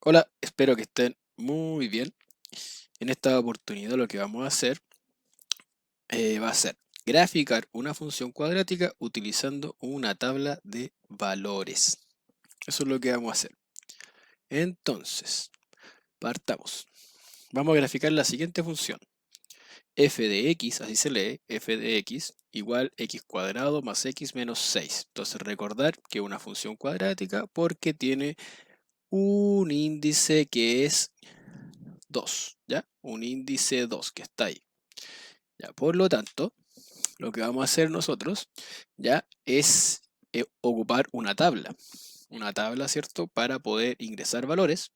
Hola, espero que estén muy bien. En esta oportunidad lo que vamos a hacer va a ser graficar una función cuadrática utilizando una tabla de valores. Eso es lo que vamos a hacer. Entonces, partamos. Vamos a graficar la siguiente función. F de x, así se lee, f de x igual x cuadrado más x menos 6. Entonces recordar que es una función cuadrática porque tiene un índice que es 2, ¿ya? Un índice 2 que está ahí. Ya, por lo tanto, lo que vamos a hacer nosotros ya es ocupar una tabla, ¿cierto? Para poder ingresar valores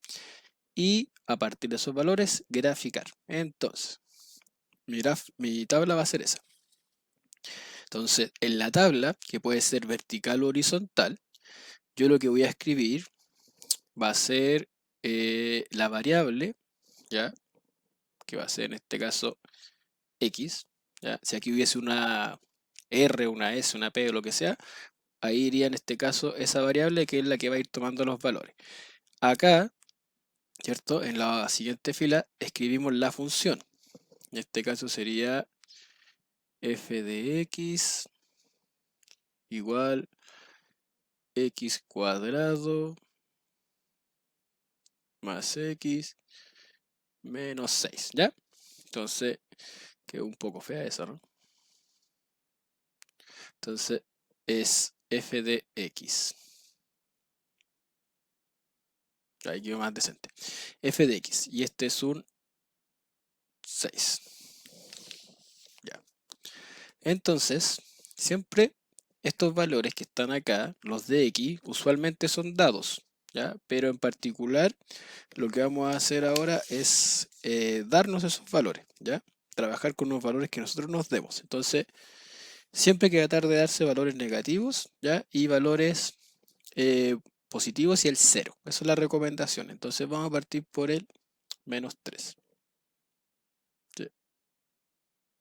y a partir de esos valores graficar. Entonces, mi tabla va a ser esa. Entonces, en la tabla, que puede ser vertical o horizontal, yo lo que voy a escribir va a ser la variable, ¿ya? Que va a ser en este caso X, ¿ya? Si aquí hubiese una R, una S, una P o lo que sea, ahí iría en este caso esa variable que es la que va a ir tomando los valores. Acá, ¿cierto? En la siguiente fila escribimos la función. En este caso sería f de x igual x cuadrado más x menos 6, ¿ya? Entonces, quedó un poco fea esa, ¿no? Entonces, es f de x. Ahí quedó más decente. F de x. Y este es un 6. Ya. Entonces, siempre estos valores que están acá, los de x, usualmente son dados, ¿ya? Pero en particular, lo que vamos a hacer ahora es darnos esos valores, ¿ya? Trabajar con los valores que nosotros nos demos. Entonces, siempre hay que tratar de darse valores negativos, ¿ya? Y valores positivos y el 0. Esa es la recomendación. Entonces, vamos a partir por el menos 3. ¿Sí?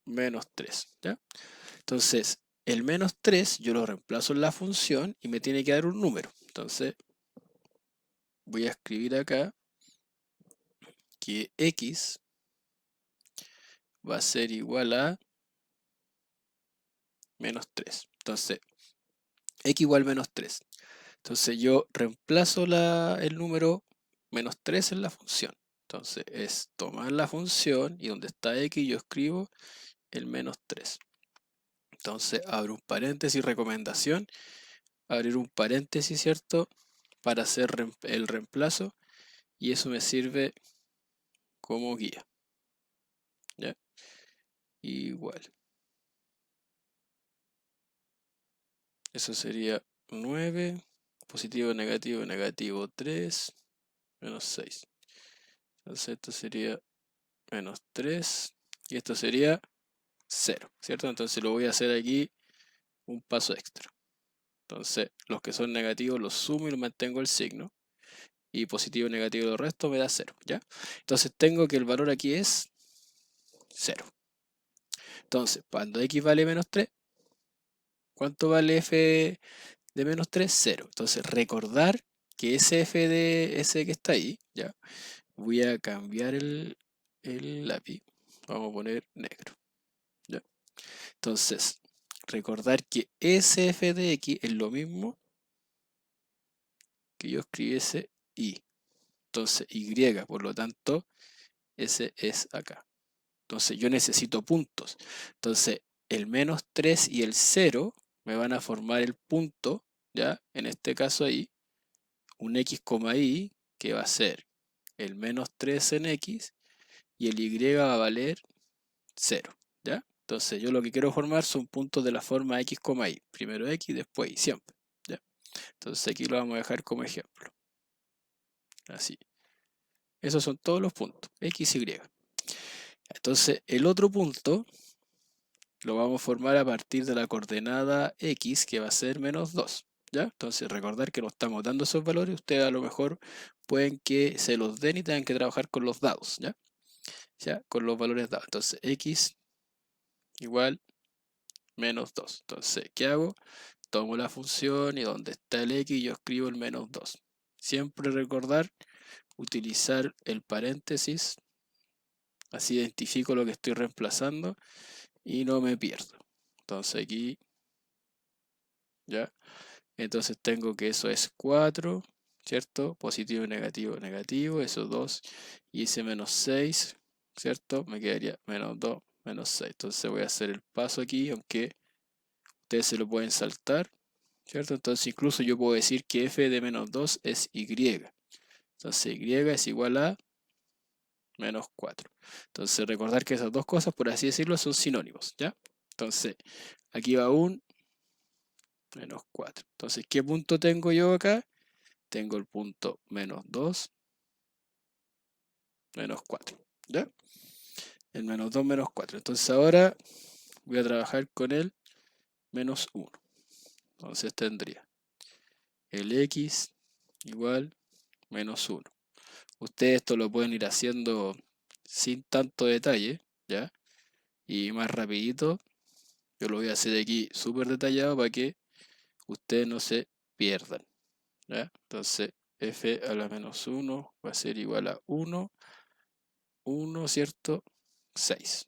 Menos 3, ¿ya? Entonces, el menos 3 yo lo reemplazo en la función y me tiene que dar un número. Entonces, voy a escribir acá que x va a ser igual a menos 3. Entonces, x igual menos 3. Entonces, yo reemplazo el número menos 3 en la función. Entonces, es tomar la función y donde está x yo escribo el menos 3. Entonces, abro un paréntesis, recomendación, abrir un paréntesis, ¿cierto? Para hacer el reemplazo y eso me sirve como guía. ¿Ya? Igual. Eso sería 9, positivo, negativo, negativo 3, menos 6. Entonces esto sería menos 3 y esto sería 0, ¿cierto? Entonces lo voy a hacer aquí un paso extra. Entonces los que son negativos los sumo y los mantengo el signo. Y positivo, negativo, el resto me da 0, ¿ya? Entonces tengo que el valor aquí es 0. Entonces, cuando x vale menos 3, ¿cuánto vale f de menos 3? 0. Entonces, recordar que ese f de ese que está ahí, ¿ya? Voy a cambiar el lápiz. Vamos a poner negro, ¿ya? Entonces, recordar que ese f de x es lo mismo que yo escribiese y. Entonces, y, por lo tanto, ese es acá. Entonces, yo necesito puntos. Entonces, el menos 3 y el 0 me van a formar el punto, ¿ya? En este caso ahí, un x, y, que va a ser el menos 3 en x, y el y va a valer 0, ¿ya? Entonces yo lo que quiero formar son puntos de la forma x, y. Primero x, después y, siempre, ¿ya? Entonces aquí lo vamos a dejar como ejemplo. Así. Esos son todos los puntos, x, y. Entonces el otro punto lo vamos a formar a partir de la coordenada x, que va a ser menos 2, ¿ya? Entonces recordar que nos estamos dando esos valores, ustedes a lo mejor pueden que se los den y tengan que trabajar con los dados, ¿ya? ¿Ya? Con los valores dados. Entonces x igual menos 2. Entonces, ¿qué hago? Tomo la función y donde está el x yo escribo el menos 2. Siempre recordar utilizar el paréntesis, así identifico lo que estoy reemplazando y no me pierdo. Entonces aquí, ya, entonces tengo que eso es 4, ¿cierto? Positivo, negativo, negativo, eso 2, y ese menos 6, ¿cierto? Me quedaría menos 2, menos 6. Entonces voy a hacer el paso aquí, aunque ustedes se lo pueden saltar, ¿cierto? Entonces incluso yo puedo decir que f de menos 2 es y. Entonces y es igual a menos 4. Entonces recordar que esas dos cosas, por así decirlo, son sinónimos, ¿ya? Entonces aquí va un menos 4. Entonces, ¿qué punto tengo yo acá? Tengo el punto menos 2, menos 4, ¿ya? El menos 2, menos 4. Entonces ahora voy a trabajar con el menos 1. Entonces tendría el x igual menos 1. Ustedes esto lo pueden ir haciendo sin tanto detalle, ¿ya? Y más rapidito. Yo lo voy a hacer aquí súper detallado para que ustedes no se pierdan, ¿ya? Entonces f a la menos 1 va a ser igual a 1, 1, ¿cierto? 6,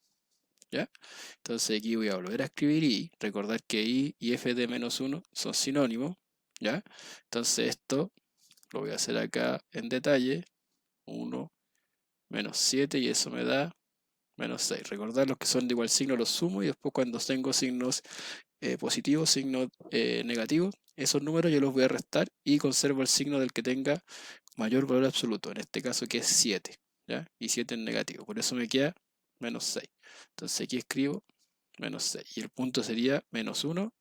¿ya? Entonces aquí voy a volver a escribir i, recordar que i y f de menos 1 son sinónimos, ¿ya? Entonces esto lo voy a hacer acá en detalle, 1, menos 7, y eso me da menos 6. Recordar los que son de igual signo los sumo, y después cuando tengo signos positivos, signos negativos, esos números yo los voy a restar y conservo el signo del que tenga mayor valor absoluto, en este caso que es 7, ¿ya? Y 7 es negativo, por eso me queda menos 6. Entonces aquí escribo menos 6 y el punto sería menos 1,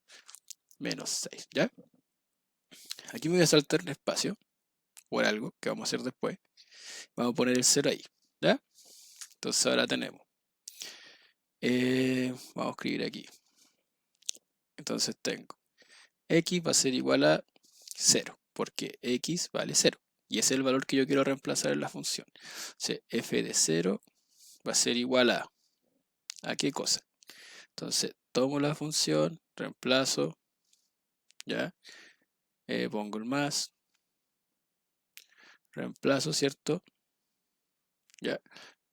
menos 6, ¿ya? Aquí me voy a saltar un espacio por algo que vamos a hacer después. Vamos a poner el 0 ahí, ¿ya? Entonces ahora tenemos, vamos a escribir aquí. Entonces tengo x va a ser igual a 0, porque x vale 0. Y ese es el valor que yo quiero reemplazar en la función. O sea, f de 0 va a ser igual ¿a qué cosa? Entonces, tomo la función, reemplazo, ¿ya? Pongo el más, reemplazo, ¿cierto? ¿Ya?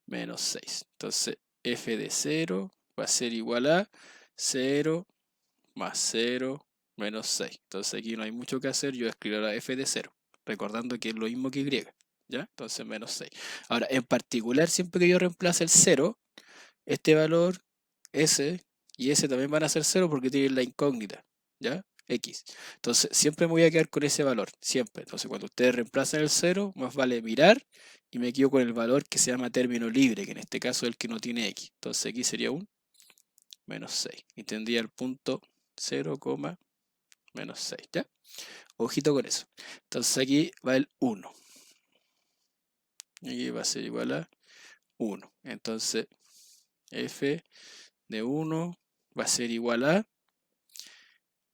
Menos 6. Entonces, f de 0 va a ser igual a 0 más 0 menos 6. Entonces aquí no hay mucho que hacer, yo voy a escribir la f de 0, recordando que es lo mismo que y, ¿ya? Entonces menos 6. Ahora, en particular, siempre que yo reemplace el 0, este valor, s y s también van a ser 0 porque tienen la incógnita, ¿ya? X. Entonces, siempre me voy a quedar con ese valor, siempre. Entonces, cuando ustedes reemplacen el 0, más vale mirar y me quedo con el valor que se llama término libre, que en este caso es el que no tiene X. Entonces, aquí sería un menos 6. Y tendría el punto 0, menos 6, ¿ya? Ojito con eso. Entonces aquí va el 1. Y va a ser igual a 1. Entonces f de 1 va a ser igual a,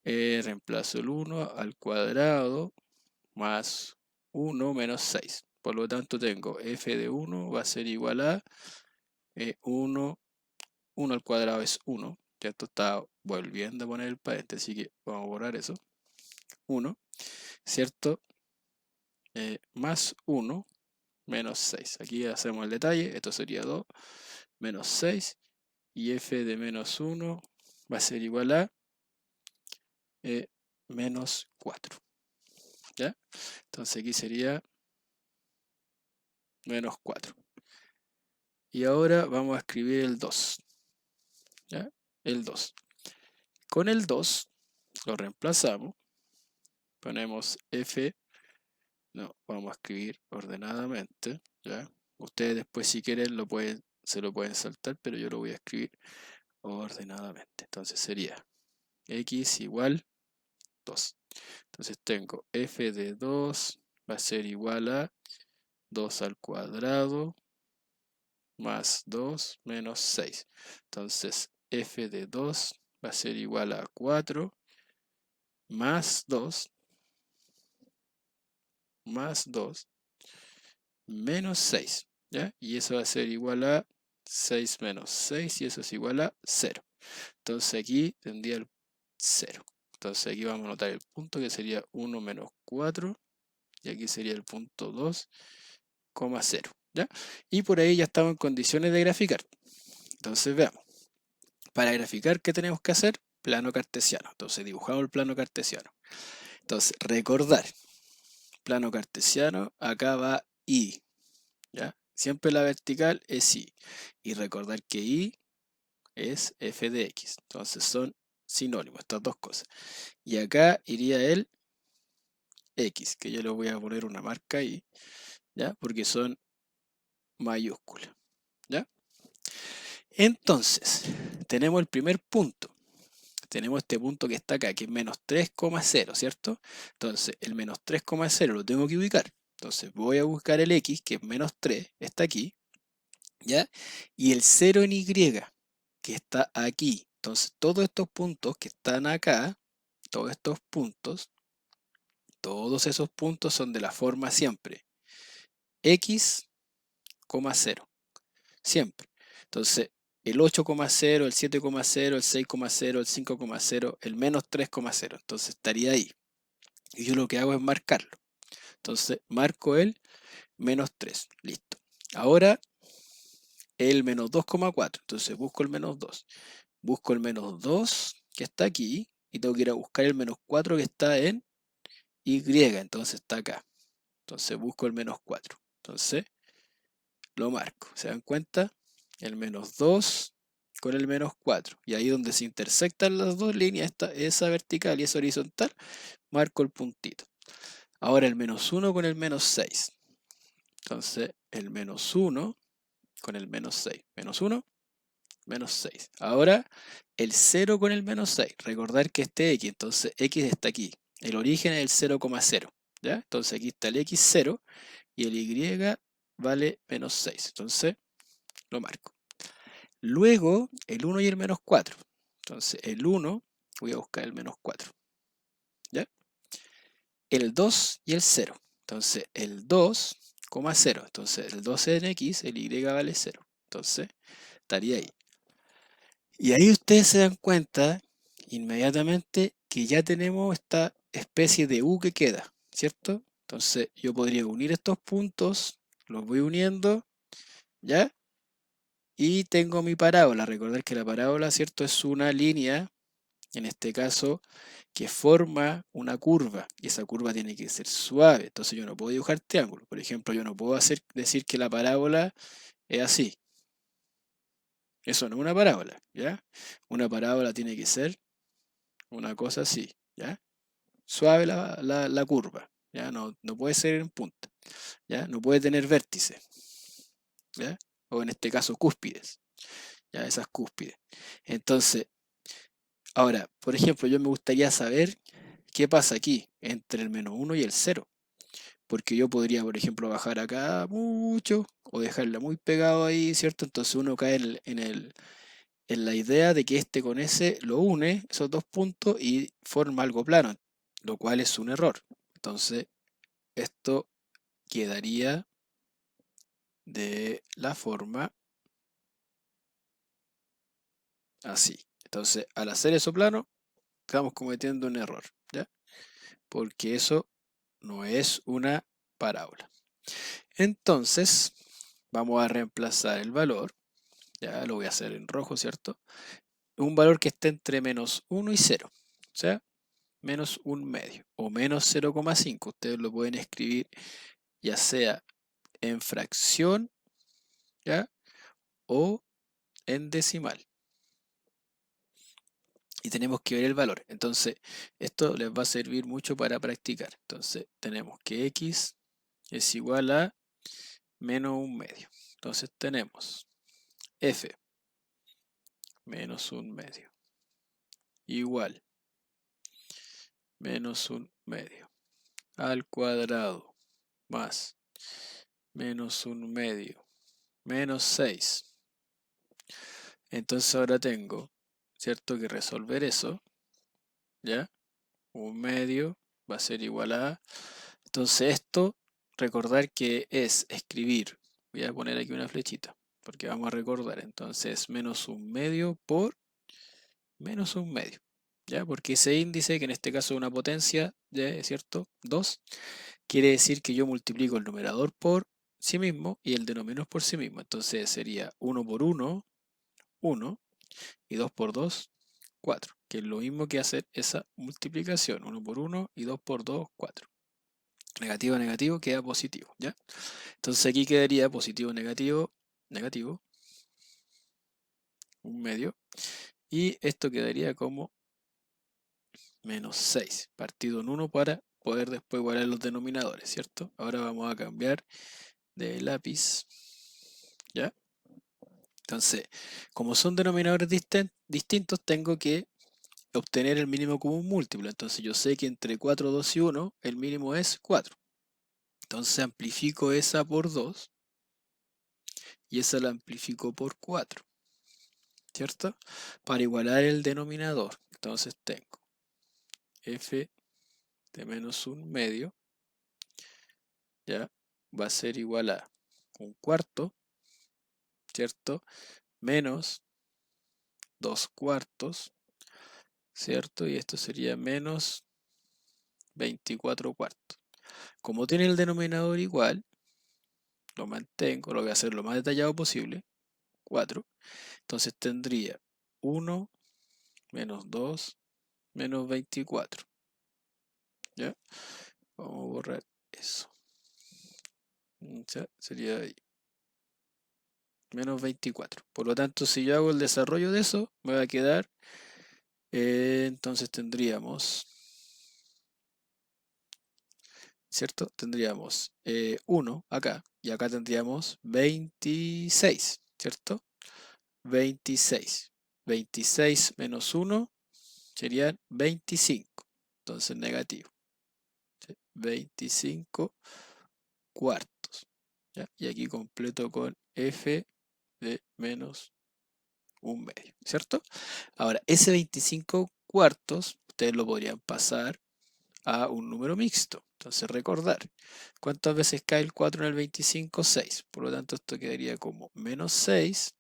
reemplazo el 1 al cuadrado más 1 menos 6. Por lo tanto tengo f de 1 va a ser igual a 1, 1 al cuadrado es 1. Ya esto está volviendo a poner el paréntesis, así que vamos a borrar eso. 1, ¿cierto? Más 1 menos 6. Aquí hacemos el detalle, esto sería 2 menos 6, y f de menos 1 va a ser igual a menos 4, ¿ya? Entonces aquí sería menos 4. Y ahora vamos a escribir el 2, ¿ya? El 2. Con el 2 lo reemplazamos, ponemos f, no, vamos a escribir ordenadamente, ¿ya? Ustedes después si quieren se lo pueden saltar, pero yo lo voy a escribir ordenadamente. Entonces sería x igual 2. Entonces tengo f de 2 va a ser igual a 2 al cuadrado más 2 menos 6. Entonces f de 2 va a ser igual a 4 más 2 menos 6, ¿ya? Y eso va a ser igual a 6 menos 6, y eso es igual a 0. Entonces aquí tendría el 0. Entonces aquí vamos a anotar el punto que sería 1 menos 4, y aquí sería el punto 2, 3,0, ¿ya? Y por ahí ya estamos en condiciones de graficar. Entonces veamos. Para graficar, ¿qué tenemos que hacer? Plano cartesiano. Entonces dibujamos el plano cartesiano. Entonces, recordar. Plano cartesiano, acá va Y, ¿ya? Siempre la vertical es Y. Y recordar que Y es f de x. Entonces son sinónimos estas dos cosas. Y acá iría el x, que yo le voy a poner una marca ahí, ¿ya? Porque son mayúsculas, ¿ya? Entonces, tenemos el primer punto. Tenemos este punto que está acá, que es menos 3,0, ¿cierto? Entonces, el menos 3,0 lo tengo que ubicar. Entonces, voy a buscar el x, que es menos 3, está aquí, ¿ya? Y el 0 en y, que está aquí. Entonces, todos estos puntos que están acá, todos estos puntos, todos esos puntos son de la forma siempre x, 0, siempre. Entonces, el 8,0, el 7,0, el 6,0, el 5,0, el menos 3,0. Entonces estaría ahí. Y yo lo que hago es marcarlo. Entonces marco el menos 3. Listo. Ahora el menos 2,4. Entonces busco el menos 2. Busco el menos 2 que está aquí. Y tengo que ir a buscar el menos 4 que está en Y. Entonces está acá. Entonces busco el menos 4. Entonces lo marco. ¿Se dan cuenta? El menos 2 con el menos 4. Y ahí donde se intersectan las dos líneas, esa vertical y esa horizontal, marco el puntito. Ahora el menos 1 con el menos 6. Entonces el menos 1 con el menos 6. Menos 1, menos 6. Ahora el 0 con el menos 6. Recordar que este x, entonces x está aquí. El origen es el 0,0. ¿Ya? Entonces aquí está el x0 y el y vale menos 6. Entonces lo marco. Luego el 1 y el menos 4. Entonces el 1, voy a buscar el menos 4. ¿Ya? El 2 y el 0. Entonces el 2,0. Entonces el 2 en x, el y vale 0. Entonces estaría ahí. Y ahí ustedes se dan cuenta inmediatamente que ya tenemos esta especie de U que queda, ¿cierto? Entonces yo podría unir estos puntos, los voy uniendo, ¿ya? Y tengo mi parábola. Recordar que la parábola, ¿cierto? Es una línea, en este caso, que forma una curva. Y esa curva tiene que ser suave. Entonces yo no puedo dibujar triángulos. Por ejemplo, yo no puedo decir que la parábola es así. Eso no es una parábola, ¿ya? Una parábola tiene que ser una cosa así, ¿ya? Suave la curva, ¿ya? No puede ser en punta, ¿ya? No puede tener vértices, ¿ya? O en este caso cúspides, ¿ya? Esas cúspides. Entonces, ahora, por ejemplo, yo me gustaría saber qué pasa aquí entre el menos 1 y el 0. Porque yo podría, por ejemplo, bajar acá mucho o dejarla muy pegado ahí, ¿cierto? Entonces uno cae en la idea de que este con ese lo une, esos dos puntos, y forma algo plano, lo cual es un error. Entonces, esto quedaría de la forma así. Entonces, al hacer eso plano, estamos cometiendo un error, ¿ya? Porque eso no es una parábola. Entonces, vamos a reemplazar el valor, ya lo voy a hacer en rojo, ¿cierto? Un valor que esté entre menos 1 y 0, o sea, menos 1/2 o menos 0,5. Ustedes lo pueden escribir ya sea en fracción, ¿ya? O en decimal. Y tenemos que ver el valor. Entonces, esto les va a servir mucho para practicar. Entonces, tenemos que x es igual a menos 1/2. Entonces, tenemos f menos 1/2 igual menos 1/2 al cuadrado más menos 1/2 menos 6. Entonces ahora tengo, ¿cierto?, que resolver eso, ¿ya? 1/2 va a ser igual a... Entonces esto, recordar que es escribir, voy a poner aquí una flechita, porque vamos a recordar, entonces menos 1/2 por menos 1/2, ¿ya? Porque ese índice, que en este caso es una potencia, ¿ya? ¿Cierto? 2, quiere decir que yo multiplico el numerador por sí mismo y el de no menos por sí mismo. Entonces sería 1 por 1, 1, y 2 por 2, 4, que es lo mismo que hacer esa multiplicación, 1 por 1 y 2 por 2, 4. Negativo a negativo queda positivo, ¿ya? Entonces aquí quedaría positivo, negativo, negativo, un medio, y esto quedaría como menos 6, partido en 1 para poder después igualar los denominadores, ¿cierto? Ahora vamos a cambiar de lápiz, ¿ya? Entonces, como son denominadores distintos, tengo que obtener el mínimo común múltiplo. Entonces yo sé que entre 4, 2 y 1 el mínimo es 4. Entonces amplifico esa por 2 y esa la amplifico por 4, ¿cierto? Para igualar el denominador. Entonces tengo f de menos un medio, ya va a ser igual a un cuarto, ¿cierto? Menos 2 cuartos, ¿cierto? Y esto sería menos 24 cuartos. Como tiene el denominador igual, lo mantengo, lo voy a hacer lo más detallado posible, 4. Entonces tendría 1 menos 2 menos 24. ¿Ya? Vamos a borrar eso. ¿Ya? Sería ahí. Menos 24. Por lo tanto, si yo hago el desarrollo de eso, me va a quedar. Entonces tendríamos, ¿cierto? Tendríamos 1 acá y acá tendríamos 26, ¿cierto? 26. 26 menos 1 serían 25. Entonces negativo. 25 cuartos. ¿Ya? Y aquí completo con f de menos un medio, ¿cierto? Ahora, ese 25 cuartos, ustedes lo podrían pasar a un número mixto. Entonces, recordar, ¿cuántas veces cae el 4 en el 25? 6. Por lo tanto, esto quedaría como menos 6,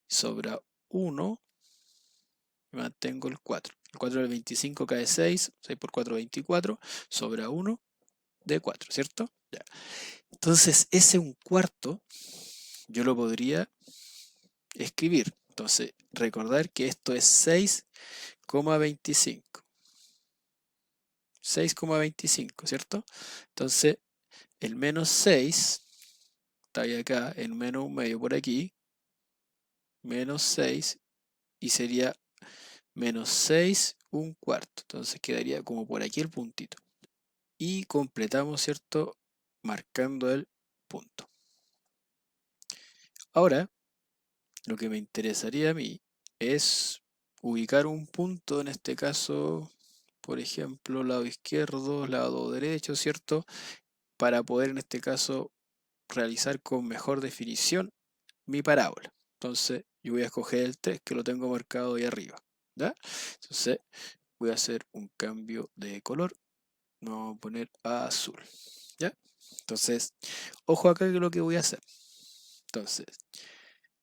sobra 1, y mantengo el 4. El 4 del 25 cae 6, 6 por 4, 24, sobra 1 de 4, ¿cierto? Ya. Entonces, ese un cuarto yo lo podría escribir. Entonces, recordar que esto es 6,25. 6,25, ¿cierto? Entonces, el menos 6 está ahí acá, en menos un medio por aquí, menos 6, y sería menos 6 un cuarto. Entonces quedaría como por aquí el puntito. Y completamos, ¿cierto? Marcando el punto. Ahora, lo que me interesaría a mí es ubicar un punto, en este caso, por ejemplo, lado izquierdo, lado derecho, ¿cierto? Para poder, en este caso, realizar con mejor definición mi parábola. Entonces, yo voy a escoger el 3 que lo tengo marcado ahí arriba, ¿ya? Entonces, voy a hacer un cambio de color. Vamos a poner azul, ¿ya? Entonces, ojo acá que es lo que voy a hacer. Entonces,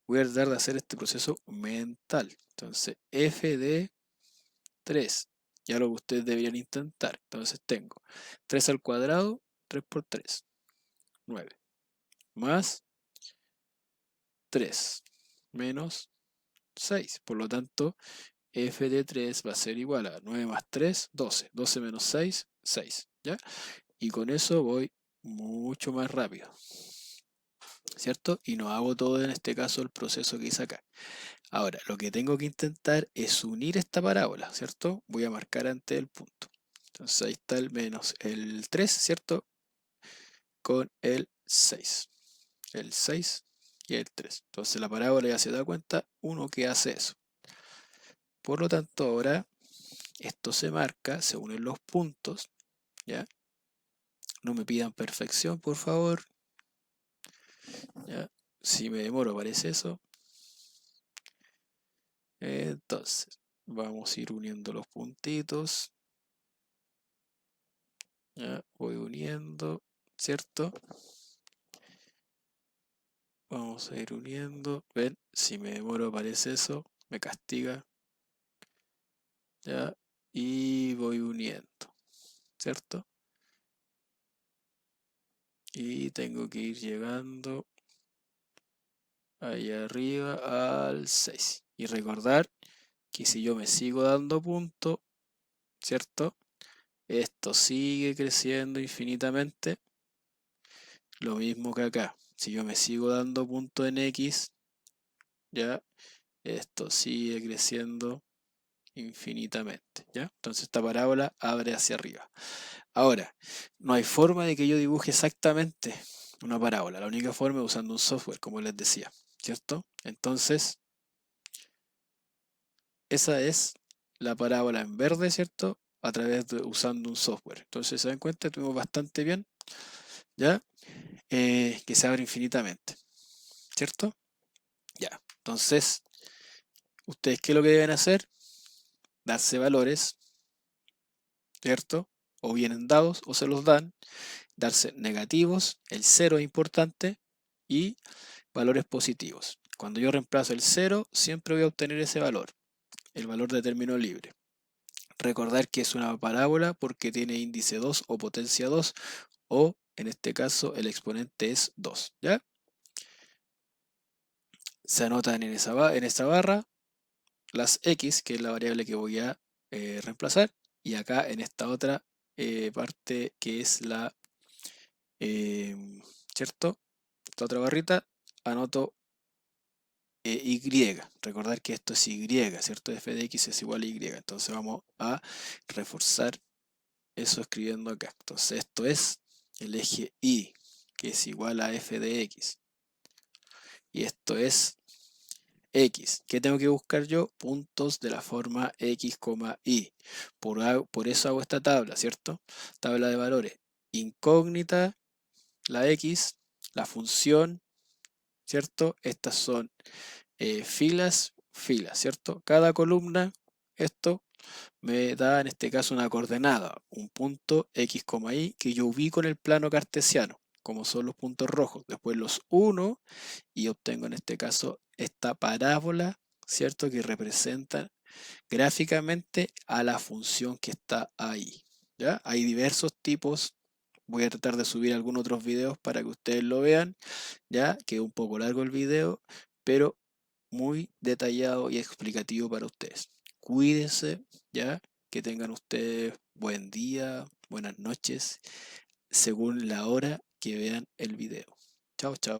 voy a tratar de hacer este proceso mental. Entonces, f de 3, ya lo que ustedes deberían intentar. Entonces tengo 3 al cuadrado, 3 por 3, 9, más 3, menos 6. Por lo tanto, f de 3 va a ser igual a 9 más 3, 12. 12 menos 6, 6. ¿Ya? Y con eso voy mucho más rápido, ¿cierto? Y no hago todo en este caso el proceso que hice acá. Ahora, lo que tengo que intentar es unir esta parábola, ¿cierto? Voy a marcar antes el punto. Entonces ahí está el menos el 3, ¿cierto? Con el 6. El 6 y el 3. Entonces la parábola ya se da cuenta, uno que hace eso. Por lo tanto, ahora esto se marca, se unen los puntos, ¿ya? No me pidan perfección, por favor. ¿Ya? Si me demoro, aparece eso. Entonces, vamos a ir uniendo los puntitos. ¿Ya? Voy uniendo, ¿cierto? Vamos a ir uniendo. Ven, si me demoro, aparece eso. Me castiga. ¿Ya? Y voy uniendo, ¿cierto? y tengo que ir llegando ahí arriba al 6. Y recordar que si yo me sigo dando punto, ¿cierto? Esto sigue creciendo infinitamente. Lo mismo que acá. Si yo me sigo dando punto en X, ya, esto sigue creciendo infinitamente, ¿ya? Entonces esta parábola abre hacia arriba. Ahora, no hay forma de que yo dibuje exactamente una parábola. La única forma es usando un software, como les decía, ¿cierto? Entonces, esa es la parábola en verde, ¿cierto? A través de usando un software. Entonces, se dan cuenta, tuvimos bastante bien, ¿ya? Que se abre infinitamente, ¿cierto? Ya. Entonces, ¿ustedes qué es lo que deben hacer? Darse valores, ¿cierto? O vienen dados o se los dan. Darse negativos, el 0 es importante, y valores positivos. Cuando yo reemplazo el 0, siempre voy a obtener ese valor, el valor de término libre. Recordar que es una parábola porque tiene índice 2 o potencia 2, o en este caso el exponente es 2, ¿ya? Se anotan en esa barra las x, que es la variable que voy a reemplazar, y acá en esta otra parte que es la, ¿cierto? Esta otra barrita, anoto y. Recordar que esto es y, ¿cierto? F de x es igual a y. Entonces vamos a reforzar eso escribiendo acá. Entonces esto es el eje y, que es igual a f de x. Y esto es x. ¿Qué tengo que buscar yo? Puntos de la forma x, y. Por eso hago esta tabla, ¿cierto? Tabla de valores. Incógnita, la x, la función, ¿cierto? Estas son filas, ¿cierto? Cada columna, esto me da en este caso una coordenada, un punto x, y que yo ubico en el plano cartesiano, como son los puntos rojos. Después los uno y obtengo en este caso esta parábola, ¿cierto? Que representa gráficamente a la función que está ahí, ¿ya? Hay diversos tipos. Voy a tratar de subir algunos otros videos para que ustedes lo vean, ya que es un poco largo el video, pero muy detallado y explicativo para ustedes. Cuídense, ya, que tengan ustedes buen día, buenas noches, según la hora que vean el video. Chao, chao.